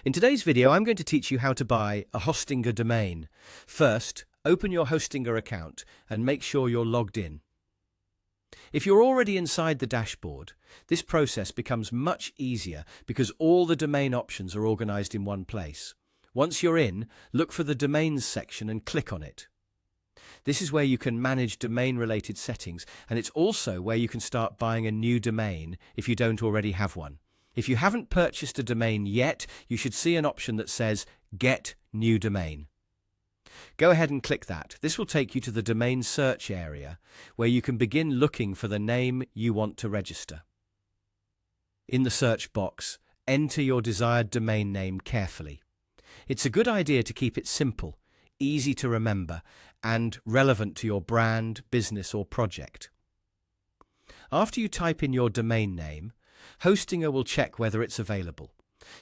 In today's video, I'm going to teach you how to buy a Hostinger domain. First, open your Hostinger account and make sure you're logged in. If you're already inside the dashboard, this process becomes much easier because all the domain options are organized in one place. Once you're in, look for the Domains section and click on it. This is where you can manage domain-related settings, and it's also where you can start buying a new domain if you don't already have one. If you haven't purchased a domain yet, you should see an option that says Get New Domain. Go ahead and click that. This will take you to the domain search area, where you can begin looking for the name you want to register. In the search box, enter your desired domain name carefully. It's a good idea to keep it simple, easy to remember, and relevant to your brand, business, or project. After you type in your domain name, Hostinger will check whether it's available.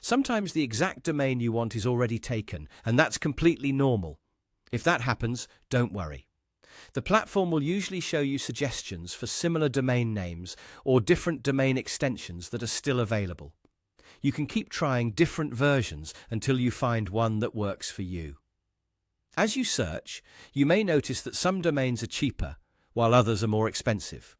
Sometimes the exact domain you want is already taken, and that's completely normal. If that happens, don't worry. The platform will usually show you suggestions for similar domain names or different domain extensions that are still available. You can keep trying different versions until you find one that works for you. As you search, you may notice that some domains are cheaper, while others are more expensive.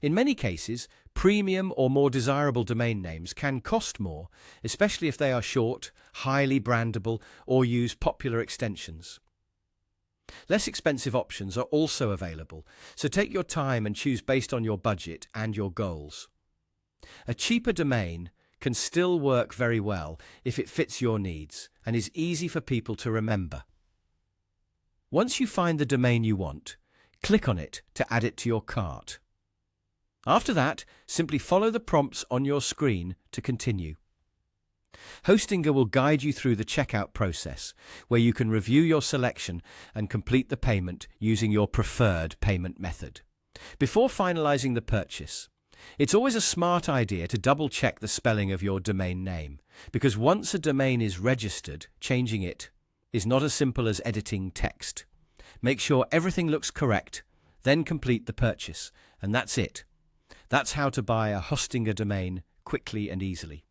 In many cases, premium or more desirable domain names can cost more, especially if they are short, highly brandable, or use popular extensions. Less expensive options are also available, so take your time and choose based on your budget and your goals. A cheaper domain can still work very well if it fits your needs and is easy for people to remember. Once you find the domain you want, click on it to add it to your cart. After that, simply follow the prompts on your screen to continue. Hostinger will guide you through the checkout process, where you can review your selection and complete the payment using your preferred payment method. Before finalizing the purchase, it's always a smart idea to double-check the spelling of your domain name, because once a domain is registered, changing it is not as simple as editing text. Make sure everything looks correct, then complete the purchase, and that's it. That's how to buy a Hostinger domain quickly and easily.